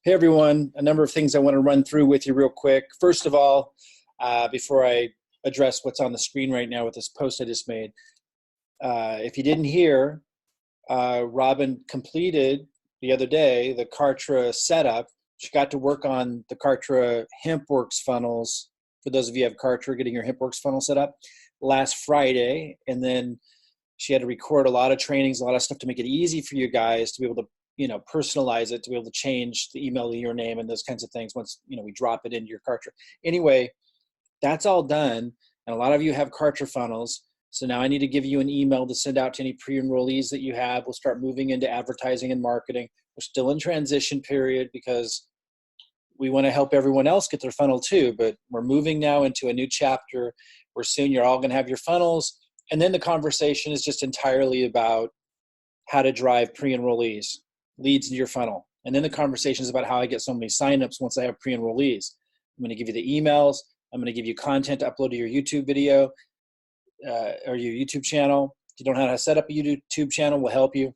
Hey everyone, a number of things I want to run through with you real quick. First of all, before I address what's on the screen right now with this post I just made, if you didn't hear, Robin completed the other day the Kartra setup. She got to work on the Kartra Hempworx funnels. For those of you who have Kartra, getting your Hempworx funnel set up last Friday, and then she had to record a lot of trainings, a lot of stuff to make it easy for you guys to be able to personalize it, to be able to change the email to your name and those kinds of things once, we drop it into your Kartra. Anyway, that's all done. And a lot of you have Kartra funnels. So now I need to give you an email to send out to any pre-enrollees that you have. We'll start moving into advertising and marketing. We're still in transition period because we want to help everyone else get their funnel too, but we're moving now into a new chapter where soon you're all going to have your funnels. And then the conversation is just entirely about how to drive pre-enrollees, leads into your funnel. And then the conversation is about how I get so many signups once I have pre-enrollees. I'm going to give you the emails. I'm going to give you content to upload to your YouTube video or your YouTube channel. If you don't know how to set up a YouTube channel, we'll help you.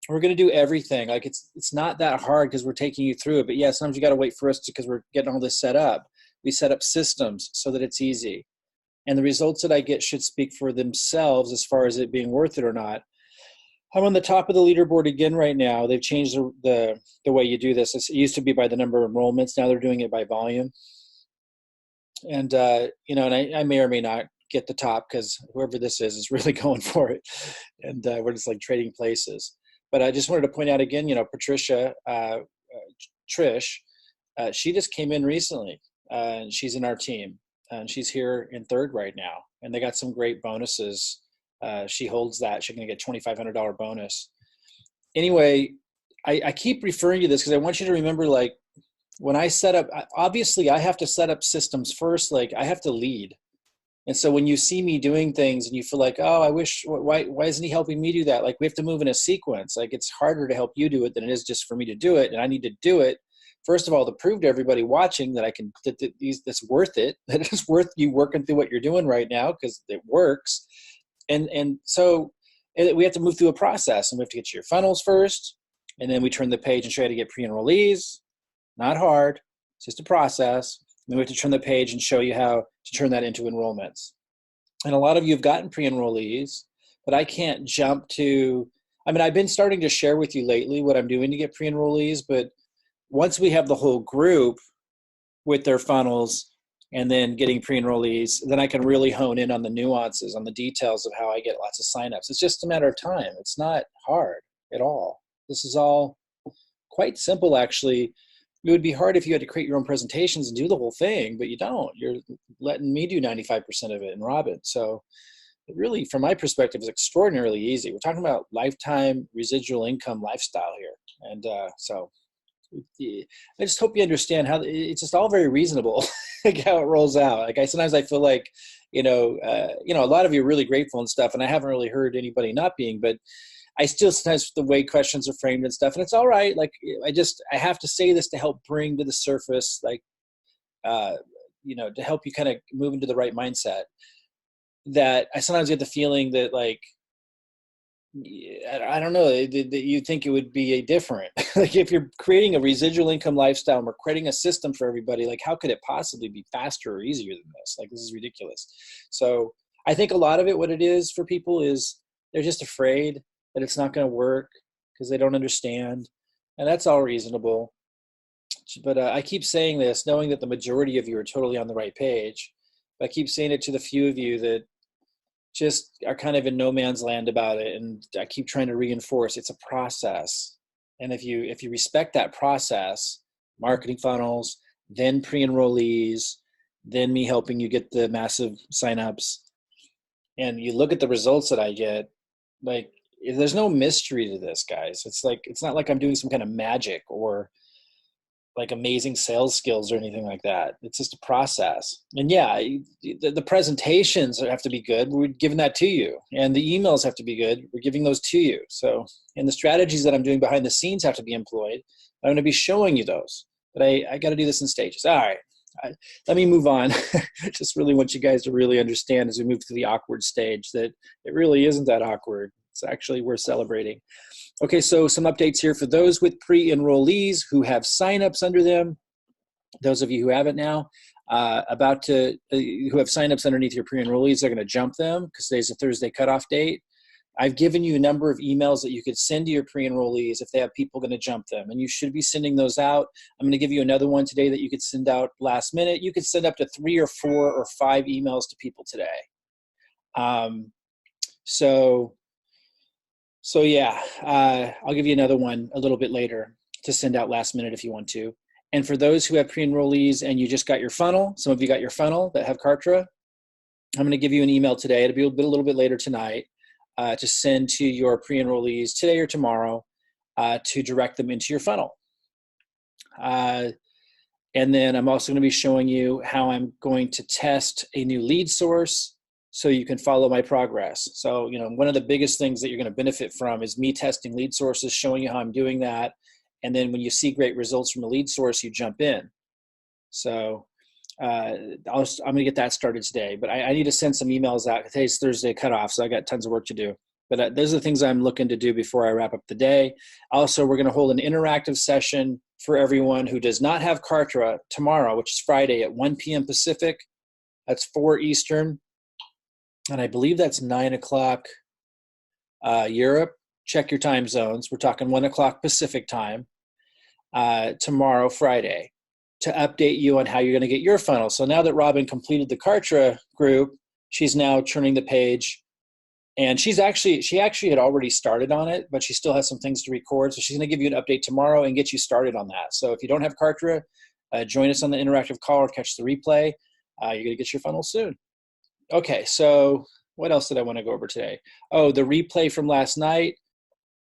We're going to do everything. Like it's not that hard because we're taking you through it. But yeah, sometimes you got to wait for us because we're getting all this set up. We set up systems so that it's easy. And the results that I get should speak for themselves as far as it being worth it or not. I'm on the top of the leaderboard again right now. They've changed the way you do this. It used to be by the number of enrollments. Now they're doing it by volume. And, and I may or may not get the top because whoever this is really going for it. And we're just like trading places. But I just wanted to point out again, Patricia, Trish, she just came in recently and she's in our team and she's here in third right now. And they got some great bonuses. She holds that. She's going to get $2,500 bonus. Anyway, I keep referring to this because I want you to remember, like, when I set up, obviously I have to set up systems first. Like, I have to lead. And so when you see me doing things and you feel like, oh, I wish, why isn't he helping me do that? Like, we have to move in a sequence. Like, it's harder to help you do it than it is just for me to do it. And I need to do it, first of all, to prove to everybody watching that that's worth it, that it's worth you working through what you're doing right now because it works. And so we have to move through a process, and we have to get to your funnels first, and then we turn the page and show you how to get pre-enrollees. Not hard, it's just a process. And then we have to turn the page and show you how to turn that into enrollments. And a lot of you have gotten pre-enrollees, but I can't jump to, I've been starting to share with you lately what I'm doing to get pre-enrollees, but once we have the whole group with their funnels and then getting pre-enrollees, then I can really hone in on the nuances, on the details of how I get lots of signups. It's just a matter of time. It's not hard at all. This is all quite simple, actually. It would be hard if you had to create your own presentations and do the whole thing, but you don't. You're letting me do 95% of it and Robin. So it really, from my perspective, is extraordinarily easy. We're talking about lifetime residual income lifestyle here. And so I just hope you understand how it's just all very reasonable, like how it rolls out. Like sometimes I feel like, a lot of you are really grateful and stuff, and I haven't really heard anybody not being, but I still sometimes the way questions are framed and stuff, and it's all right. Like I have to say this to help bring to the surface, like, to help you kind of move into the right mindset. That I sometimes get the feeling that, like, I don't know, that you think it would be different. Like, if you're creating a residual income lifestyle and we're creating a system for everybody, like, how could it possibly be faster or easier than this? Like, this is ridiculous. So I think a lot of it, what it is for people is they're just afraid that it's not going to work because they don't understand. And that's all reasonable. But I keep saying this, knowing that the majority of you are totally on the right page. But I keep saying it to the few of you that just are kind of in no man's land about it. And I keep trying to reinforce it's a process. And if you respect that process, marketing funnels, then pre-enrollees, then me helping you get the massive signups, and you look at the results that I get, like, there's no mystery to this, guys. It's not like I'm doing some kind of magic or like amazing sales skills or anything like that. It's just a process. And yeah, the presentations have to be good. We're giving that to you. And the emails have to be good. We're giving those to you. So, and the strategies that I'm doing behind the scenes have to be employed. I'm going to be showing you those, but I got to do this in stages. All right. Let me move on. Just really want you guys to really understand as we move to the awkward stage that it really isn't that awkward. It's actually worth celebrating. Okay, so some updates here for those with pre-enrollees who have signups under them. Those of you who have it now, who have signups underneath your pre-enrollees, are going to jump them because today's a Thursday cutoff date. I've given you a number of emails that you could send to your pre-enrollees if they have people going to jump them, and you should be sending those out. I'm going to give you another one today that you could send out last minute. You could send up to 3 or 4 or 5 emails to people today. So yeah, I'll give you another one a little bit later to send out last minute if you want to. And for those who have pre-enrollees and you just got your funnel, some of you got your funnel that have Kartra, I'm going to give you an email today. It'll be a little bit later tonight to send to your pre-enrollees today or tomorrow to direct them into your funnel. And then I'm also going to be showing you how I'm going to test a new lead source so you can follow my progress. So, one of the biggest things that you're going to benefit from is me testing lead sources, showing you how I'm doing that. And then when you see great results from a lead source, you jump in. So I'm going to get that started today, but I need to send some emails out. Today's Thursday cutoff, so I got tons of work to do. But those are the things I'm looking to do before I wrap up the day. Also, we're going to hold an interactive session for everyone who does not have Kartra tomorrow, which is Friday at 1 p.m. Pacific. That's 4 Eastern. And I believe that's 9 o'clock Europe. Check your time zones. We're talking 1 o'clock Pacific time tomorrow, Friday, to update you on how you're going to get your funnel. So now that Robin completed the Kartra group, she's now turning the page. And she actually had already started on it, but she still has some things to record. So she's going to give you an update tomorrow and get you started on that. So if you don't have Kartra, join us on the interactive call or catch the replay. You're going to get your funnel soon. Okay, so what else did I want to go over today? Oh, the replay from last night.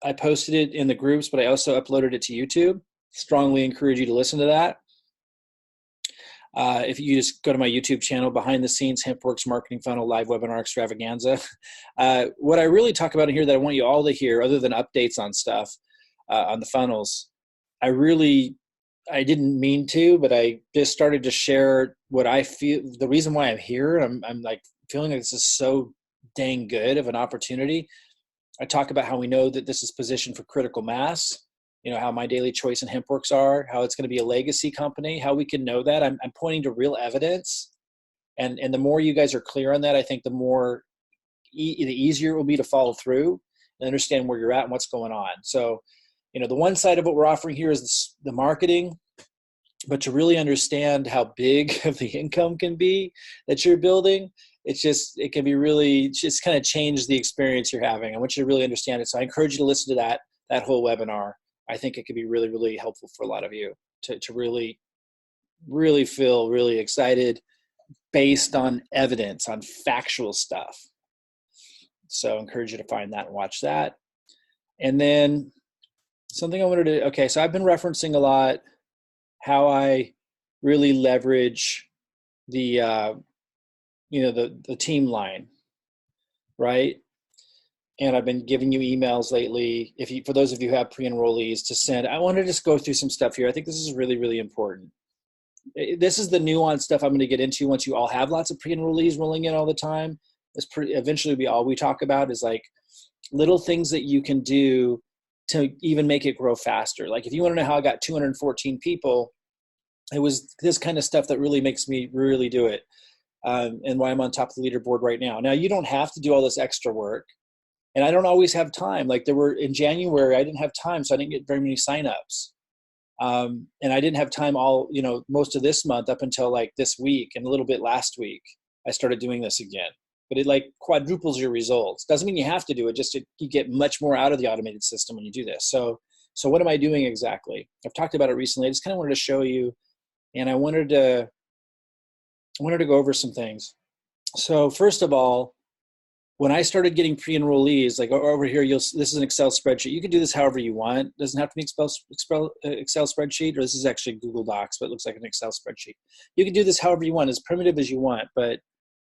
I posted it in the groups, but I also uploaded it to YouTube. Strongly encourage you to listen to that. If you just go to my YouTube channel, Behind the Scenes Hempworx Marketing Funnel Live Webinar Extravaganza. What I really talk about in here that I want you all to hear, other than updates on stuff, on the funnels, I didn't mean to, but I just started to share what I feel, the reason why I'm here. I'm like feeling like this is so dang good of an opportunity. I talk about how we know that this is positioned for critical mass, how My Daily Choice and Hempworx are, how it's going to be a legacy company, how we can know that. I'm pointing to real evidence. And the more you guys are clear on that, I think the more, the easier it will be to follow through and understand where you're at and what's going on. So, the one side of what we're offering here is the marketing, but to really understand how big of the income can be that you're building, it can be really just kind of change the experience you're having. I want you to really understand it. So I encourage you to listen to that whole webinar. I think it could be really, really helpful for a lot of you to really, really feel really excited based on evidence, on factual stuff. So I encourage you to find that and watch that. And then something I wanted to, okay, so I've been referencing a lot how I really leverage the team line, right? And I've been giving you emails lately. For those of you who have pre-enrollees to send, I want to just go through some stuff here. I think this is really, really important. This is the nuanced stuff I'm going to get into once you all have lots of pre-enrollees rolling in all the time. Eventually all we talk about is like little things that you can do to even make it grow faster. Like if you want to know how I got 214 people, it was this kind of stuff that really makes me really do it. And why I'm on top of the leaderboard right now. Now, you don't have to do all this extra work. And I don't always have time. Like in January, I didn't have time, so I didn't get very many signups. And I didn't have time most of this month up until like this week and a little bit last week. I started doing this again. But it like quadruples your results. Doesn't mean you have to do it, you get much more out of the automated system when you do this. So what am I doing exactly? I've talked about it recently. I just kind of wanted to show you, and I wanted to go over some things. So first of all, when I started getting pre-enrollees, like over here, this is an Excel spreadsheet. You can do this however you want. It doesn't have to be Excel spreadsheet, or this is actually Google Docs, but it looks like an Excel spreadsheet. You can do this however you want, as primitive as you want, but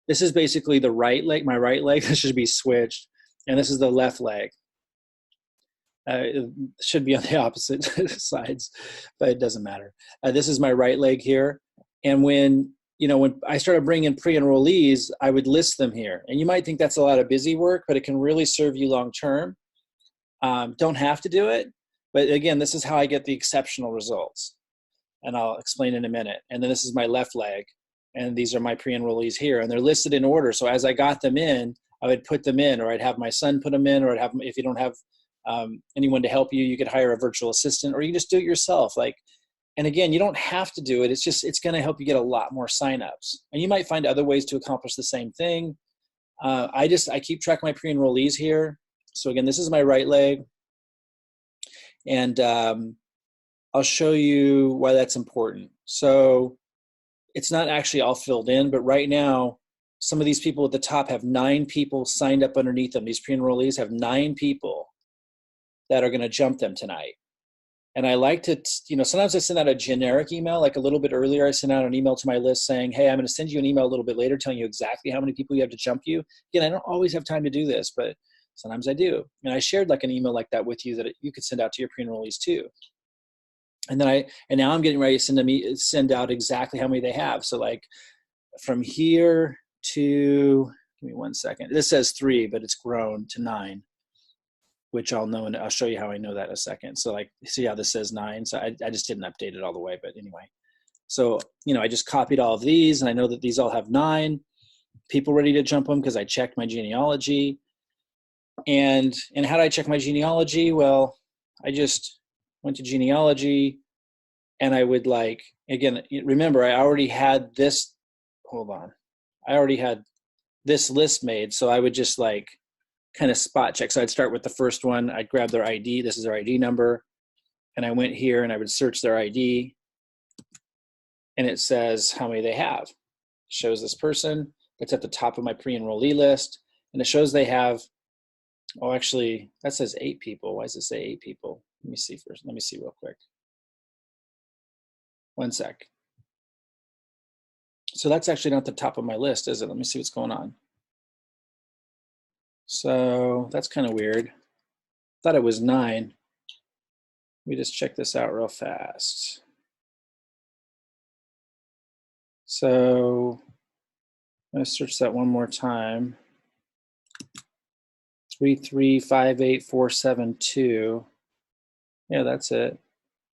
this is basically the right leg, my right leg. This should be switched, and this is the left leg. It should be on the opposite sides, but it doesn't matter. This is my right leg here, and when I started bringing pre-enrollees, I would list them here. And you might think that's a lot of busy work, but it can really serve you long-term. Don't have to do it, but again, this is how I get the exceptional results, and I'll explain in a minute. And then this is my left leg, and these are my pre-enrollees here, and they're listed in order. So as I got them in, I would put them in, or I'd have my son put them in, or I'd have, if you don't have anyone to help you, you could hire a virtual assistant, or you can just do it yourself. Like, and again, you don't have to do it. It's just, it's going to help you get a lot more signups, and you might find other ways to accomplish the same thing. I keep track of my pre-enrollees here. So again, this is my right leg, and I'll show you why that's important. So it's not actually all filled in, but right now, some of these people at the top have 9 people signed up underneath them. These pre-enrollees have 9 people that are going to jump them tonight. And I like to, sometimes I send out a generic email, like a little bit earlier, I sent out an email to my list saying, hey, I'm going to send you an email a little bit later telling you exactly how many people you have to jump you. Again, I don't always have time to do this, but sometimes I do. And I shared like an email like that with you that you could send out to your pre-enrollees too. And then now I'm getting ready to send out exactly how many they have. So like from here to, give me one second. This says 3, but it's grown to 9. Which I'll know, and I'll show you how I know that in a second. So like, see how this says 9? So I just didn't update it all the way, but anyway. So, I just copied all of these, and I know that these all have 9 people ready to jump them because I checked my genealogy. And how did I check my genealogy? Well, I just went to genealogy, and I would again, remember, I already had this, I already had this list made. So I would just kind of spot check. So I'd start with the first one. I'd grab their ID. This is their ID number. And I went here and I would search their ID. And it says how many they have. It shows this person that's at the top of my pre-enrollee list. And it shows they have, actually, that says 8 people. Why does it say 8 people? Let me see first. Let me see real quick. One sec. So that's actually not the top of my list, is it? Let me see what's going on. So that's kind of weird. Thought it was 9. Let me just check this out real fast. So I'm going to search that one more time. 3358472. Yeah, that's it.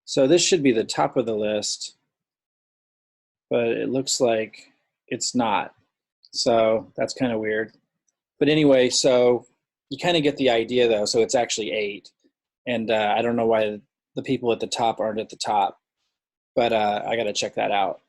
So this should be the top of the list, but it looks like it's not. So that's kind of weird. But anyway, so you kind of get the idea though. So it's actually 8. And I don't know why the people at the top aren't at the top, but I got to check that out.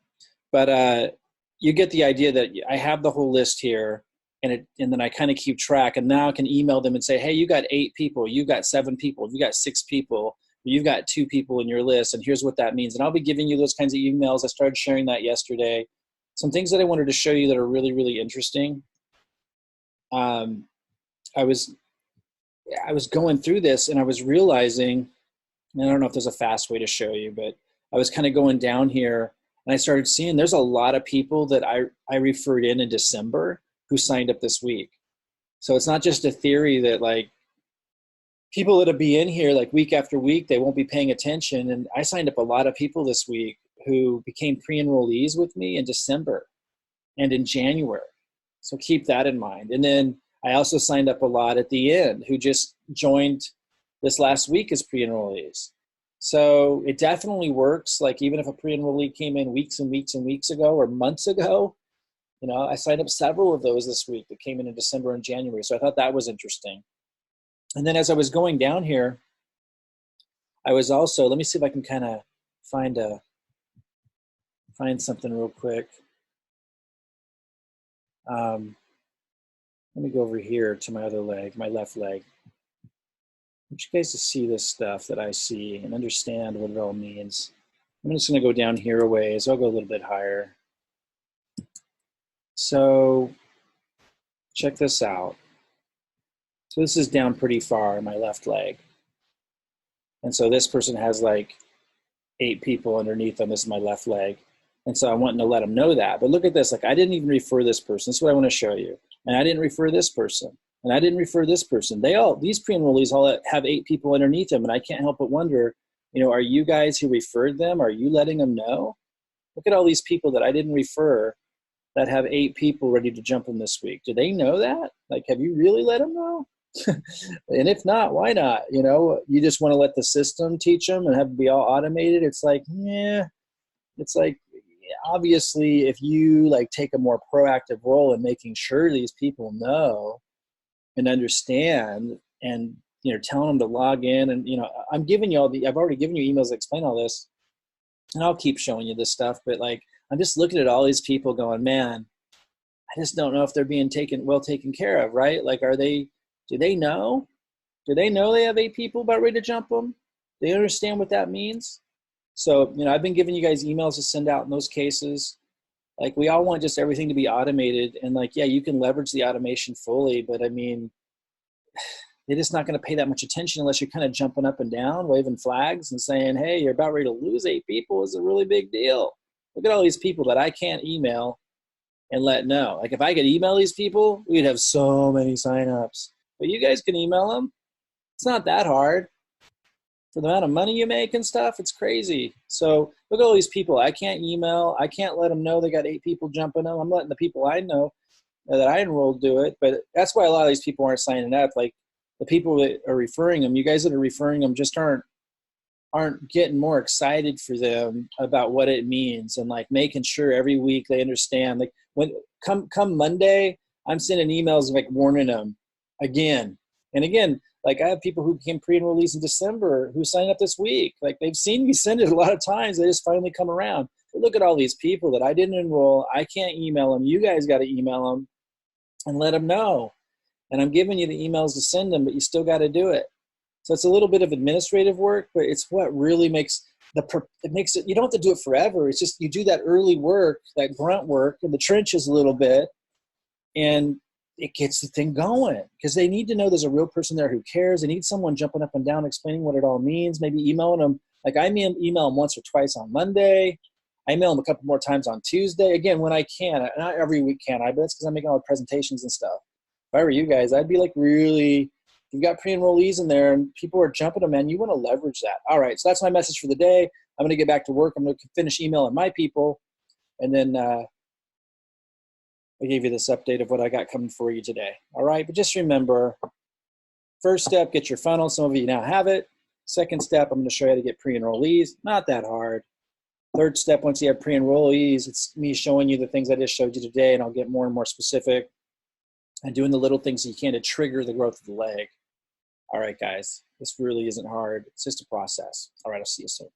But you get the idea that I have the whole list here, and then I kind of keep track, and now I can email them and say, hey, you got 8 people, you got 7 people, you got 6 people, you've got 2 people in your list, and here's what that means. And I'll be giving you those kinds of emails. I started sharing that yesterday. Some things that I wanted to show you that are really, really interesting. I was going through this, and I was realizing, and I don't know if there's a fast way to show you, but I was kind of going down here, and I started seeing there's a lot of people that I referred in December who signed up this week. So it's not just a theory that people that'll be in here week after week, they won't be paying attention. And I signed up a lot of people this week who became pre-enrollees with me in December and in January. So keep that in mind. And then I also signed up a lot at the end who just joined this last week as pre-enrollees. So it definitely works. Even if a pre-enrollee came in weeks and weeks and weeks ago or months ago, I signed up several of those this week that came in December and January. So I thought that was interesting. And then as I was going down here, I was also, let me see if I can kind of find something real quick. Let me go over here to my other leg, my left leg. I want you guys to see this stuff that I see and understand what it all means. I'm just going to go down here a ways. I'll go a little bit higher. So check this out. So this is down pretty far, my left leg. And so this person has 8 people underneath them. This is my left leg. And so I'm wanting to let them know that. But look at this. I didn't even refer this person. This is what I want to show you. And I didn't refer this person. And I didn't refer this person. These pre-enrollees all have 8 people underneath them. And I can't help but wonder, are you guys who referred them? Are you letting them know? Look at all these people that I didn't refer that have 8 people ready to jump them this week. Do they know that? Have you really let them know? And if not, why not? You know, you just want to let the system teach them and have it be all automated. It's like, yeah, it's like, obviously, if you like take a more proactive role in making sure these people know and understand, and telling them to log in, and I'm giving you I've already given you emails that explain all this, and I'll keep showing you this stuff, but like I'm just looking at all these people going, man, I just don't know if they're being taken care of, right? Like, do they know? Do they know they have 8 people about ready to jump them? They understand what that means? So, I've been giving you guys emails to send out in those cases. Like, we all want just everything to be automated, and like, yeah, you can leverage the automation fully, but I mean, they're just not going to pay that much attention unless you're kind of jumping up and down, waving flags and saying, hey, you're about ready to lose 8 people. It's a really big deal. Look at all these people that I can't email and let know. Like, if I could email these people, we'd have so many signups. But you guys can email them. It's not that hard. For the amount of money you make and stuff, it's crazy. So look at all these people I can't email. I can't let them know they got 8 people jumping them. I'm letting the people I know that I enrolled do it. But that's why a lot of these people aren't signing up. Like, the people that are referring them, you guys that are referring them just aren't getting more excited for them about what it means, and like making sure every week they understand. Like, when come Monday, I'm sending emails like warning them again and again. Like, I have people who became pre-enrollees in December who signed up this week. Like, they've seen me send it a lot of times. They just finally come around. But look at all these people that I didn't enroll. I can't email them. You guys got to email them and let them know. And I'm giving you the emails to send them, but you still got to do it. So it's a little bit of administrative work, but it's what really makes it. You don't have to do it forever. It's just you do that early work, that grunt work in the trenches a little bit, and it gets the thing going, because they need to know there's a real person there who cares. They need someone jumping up and down explaining what it all means, maybe emailing them. Like, I email them once or twice on Monday. I email them a couple more times on Tuesday. Again, when I can. Not every week can I, but that's because I'm making all the presentations and stuff. If I were you guys, I'd be like, really, you've got pre-enrollees in there and people are jumping them, man, you want to leverage that. All right, so that's my message for the day. I'm going to get back to work. I'm going to finish emailing my people, and then I gave you this update of what I got coming for you today. All right, but just remember, first step, get your funnel. Some of you now have it. Second step, I'm going to show you how to get pre-enrollees. Not that hard. Third step, once you have pre-enrollees, it's me showing you the things I just showed you today, and I'll get more and more specific and doing the little things you can to trigger the growth of the leg. All right, guys, this really isn't hard. It's just a process. All right, I'll see you soon.